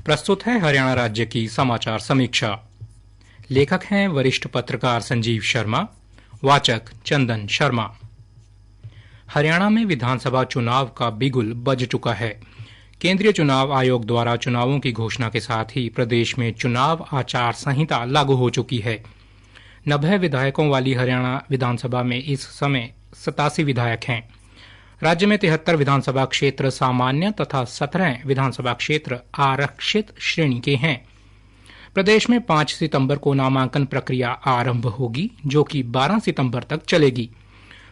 प्रस्तुत है हरियाणा राज्य की समाचार समीक्षा। लेखक हैं वरिष्ठ पत्रकार संजीव शर्मा, वाचक चंदन शर्मा। हरियाणा में विधानसभा चुनाव का बिगुल बज चुका है। केंद्रीय चुनाव आयोग द्वारा चुनावों की घोषणा के साथ ही प्रदेश में चुनाव आचार संहिता लागू हो चुकी है। 90 विधायकों वाली हरियाणा विधानसभा में इस समय 87 विधायक हैं। राज्य में 73 विधानसभा क्षेत्र सामान्य तथा 17 विधानसभा क्षेत्र आरक्षित श्रेणी के हैं। प्रदेश में 5 सितंबर को नामांकन प्रक्रिया आरंभ होगी, जो कि 12 सितंबर तक चलेगी।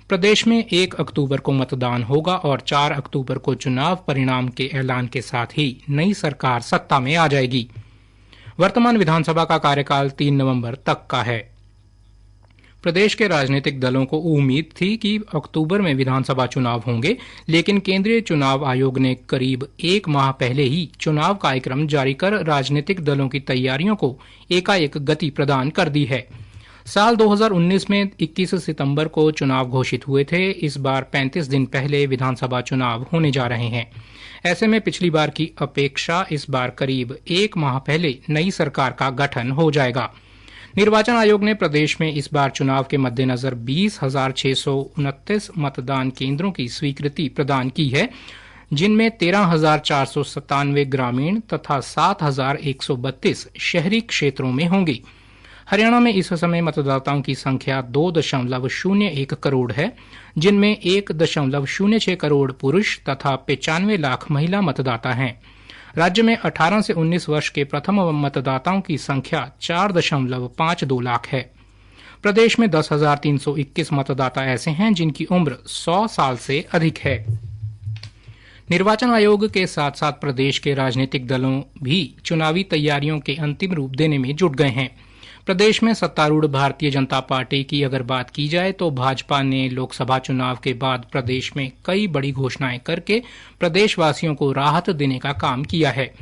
प्रदेश में 1 अक्टूबर को मतदान होगा और 4 अक्टूबर को चुनाव परिणाम के ऐलान के साथ ही नई सरकार सत्ता में आ जाएगी। वर्तमान विधानसभा का कार्यकाल 3 नवंबर तक का है। प्रदेश के राजनीतिक दलों को उम्मीद थी कि अक्टूबर में विधानसभा चुनाव होंगे, लेकिन केंद्रीय चुनाव आयोग ने करीब 1 माह पहले ही चुनाव कार्यक्रम जारी कर राजनीतिक दलों की तैयारियों को एकाएक गति प्रदान कर दी है। साल 2019 में 21 सितंबर को चुनाव घोषित हुए थे। इस बार 35 दिन पहले विधानसभा चुनाव होने जा रहे हैं। ऐसे में पिछली बार की अपेक्षा इस बार करीब 1 माह पहले नई सरकार का गठन हो जाएगा। निर्वाचन आयोग ने प्रदेश में इस बार चुनाव के मद्देनजर 20,629 मतदान केंद्रों की स्वीकृति प्रदान की है, जिनमें 13,497 ग्रामीण तथा 7,132 शहरी क्षेत्रों में होंगी। हरियाणा में इस समय मतदाताओं की संख्या 2.01 करोड़ है, जिनमें 1.06 करोड़ पुरुष तथा 95 लाख महिला मतदाता हैं। राज्य में 18 से 19 वर्ष के प्रथम मतदाताओं की संख्या 4.52 लाख है। प्रदेश में 10,321 मतदाता ऐसे हैं जिनकी उम्र 100 साल से अधिक है। निर्वाचन आयोग के साथ साथ प्रदेश के राजनीतिक दलों भी चुनावी तैयारियों के अंतिम रूप देने में जुट गए हैं। प्रदेश में सत्तारूढ़ भारतीय जनता पार्टी की अगर बात की जाए तो भाजपा ने लोकसभा चुनाव के बाद प्रदेश में कई बड़ी घोषणाएं करके प्रदेशवासियों को राहत देने का काम किया है।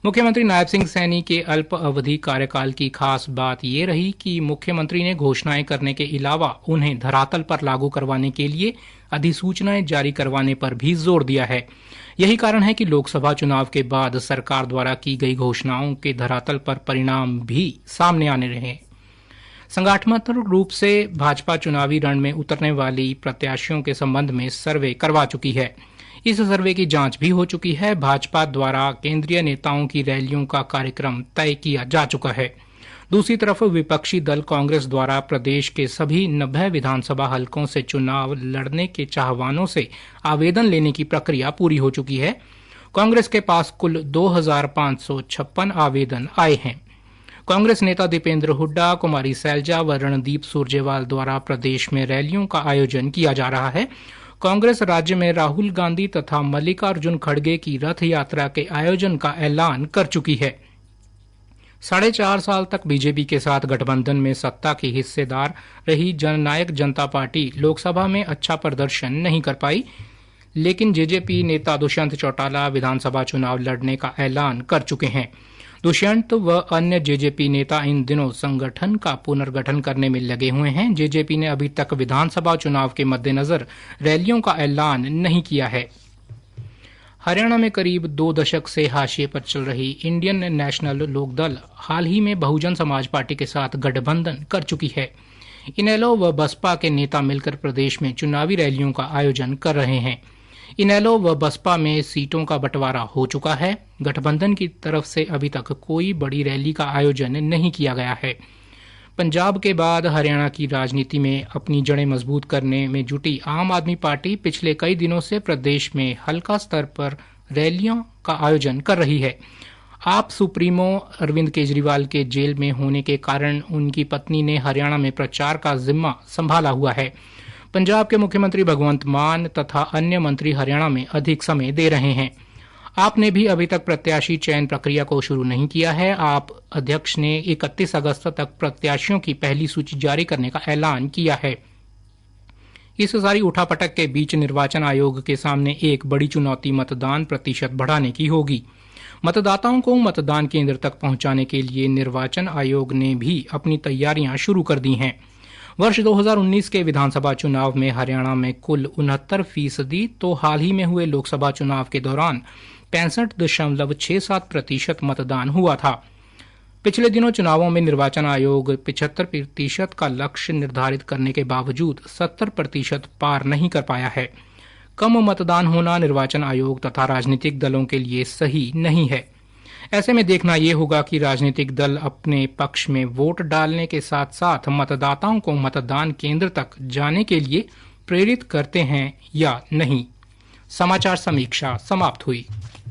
मुख्यमंत्री नायब सिंह सैनी के अल्प अवधि कार्यकाल की खास बात ये रही कि मुख्यमंत्री ने घोषणाएं करने के अलावा उन्हें धरातल पर लागू करवाने के लिए अधिसूचनाएं जारी करवाने पर भी जोर दिया है। यही कारण है कि लोकसभा चुनाव के बाद सरकार द्वारा की गई घोषणाओं के धरातल पर परिणाम भी सामने आने रहे। संगठनात्मक रूप से भाजपा चुनावी रण में उतरने वाली प्रत्याशियों के संबंध में सर्वे करवा चुकी है। इस सर्वे की जांच भी हो चुकी है। भाजपा द्वारा केंद्रीय नेताओं की रैलियों का कार्यक्रम तय किया जा चुका है। दूसरी तरफ विपक्षी दल कांग्रेस द्वारा प्रदेश के सभी 90 विधानसभा हलकों से चुनाव लड़ने के चाहवानों से आवेदन लेने की प्रक्रिया पूरी हो चुकी है। कांग्रेस के पास कुल 2,556 आवेदन आए हैं। कांग्रेस नेता दीपेंद्र हुड्डा, कुमारी सैलजा व रणदीप सुरजेवाल द्वारा प्रदेश में रैलियों का आयोजन किया जा रहा है। कांग्रेस राज्य में राहुल गांधी तथा मल्लिकार्जुन खड़गे की रथ यात्रा के आयोजन का ऐलान कर चुकी है। 4.5 साल तक बीजेपी के साथ गठबंधन में सत्ता की हिस्सेदार रही जननायक जनता पार्टी लोकसभा में अच्छा प्रदर्शन नहीं कर पाई, लेकिन जेजेपी नेता दुष्यंत चौटाला विधानसभा चुनाव लड़ने का ऐलान कर चुके हैं। दुष्यंत व अन्य जेजेपी नेता इन दिनों संगठन का पुनर्गठन करने में लगे हुए हैं। जेजेपी ने अभी तक विधानसभा चुनाव के मद्देनजर रैलियों का ऐलान नहीं किया है। हरियाणा में करीब 2 दशक से हाशिए पर चल रही इंडियन नेशनल लोकदल हाल ही में बहुजन समाज पार्टी के साथ गठबंधन कर चुकी है। इनेलो व बसपा के नेता मिलकर प्रदेश में चुनावी रैलियों का आयोजन कर रहे हैं। इनेलो व बसपा में सीटों का बंटवारा हो चुका है। गठबंधन की तरफ से अभी तक कोई बड़ी रैली का आयोजन नहीं किया गया है। पंजाब के बाद हरियाणा की राजनीति में अपनी जड़ें मजबूत करने में जुटी आम आदमी पार्टी पिछले कई दिनों से प्रदेश में हल्का स्तर पर रैलियों का आयोजन कर रही है। आप सुप्रीमो अरविंद केजरीवाल के जेल में होने के कारण उनकी पत्नी ने हरियाणा में प्रचार का जिम्मा संभाला हुआ है। पंजाब के मुख्यमंत्री भगवंत मान तथा अन्य मंत्री हरियाणा में अधिक समय दे रहे हैं। आप ने भी अभी तक प्रत्याशी चयन प्रक्रिया को शुरू नहीं किया है। आप अध्यक्ष ने 31 अगस्त तक प्रत्याशियों की पहली सूची जारी करने का ऐलान किया है। इस सारी उठापटक के बीच निर्वाचन आयोग के सामने एक बड़ी चुनौती मतदान प्रतिशत बढ़ाने की होगी। मतदाताओं को मतदान केंद्र तक पहुंचाने के लिए निर्वाचन आयोग ने भी अपनी तैयारियां शुरू कर दी हैं। वर्ष 2019 के विधानसभा चुनाव में हरियाणा में कुल 69%, तो हाल ही में हुए लोकसभा चुनाव के दौरान 65.67% मतदान हुआ था। पिछले दिनों चुनावों में निर्वाचन आयोग 75% का लक्ष्य निर्धारित करने के बावजूद 70% पार नहीं कर पाया है। कम मतदान होना निर्वाचन आयोग तथा राजनीतिक दलों के लिए सही नहीं है। ऐसे में देखना ये होगा कि राजनीतिक दल अपने पक्ष में वोट डालने के साथ साथ मतदाताओं को मतदान केंद्र तक जाने के लिए प्रेरित करते हैं या नहीं। समाचार समीक्षा समाप्त हुई।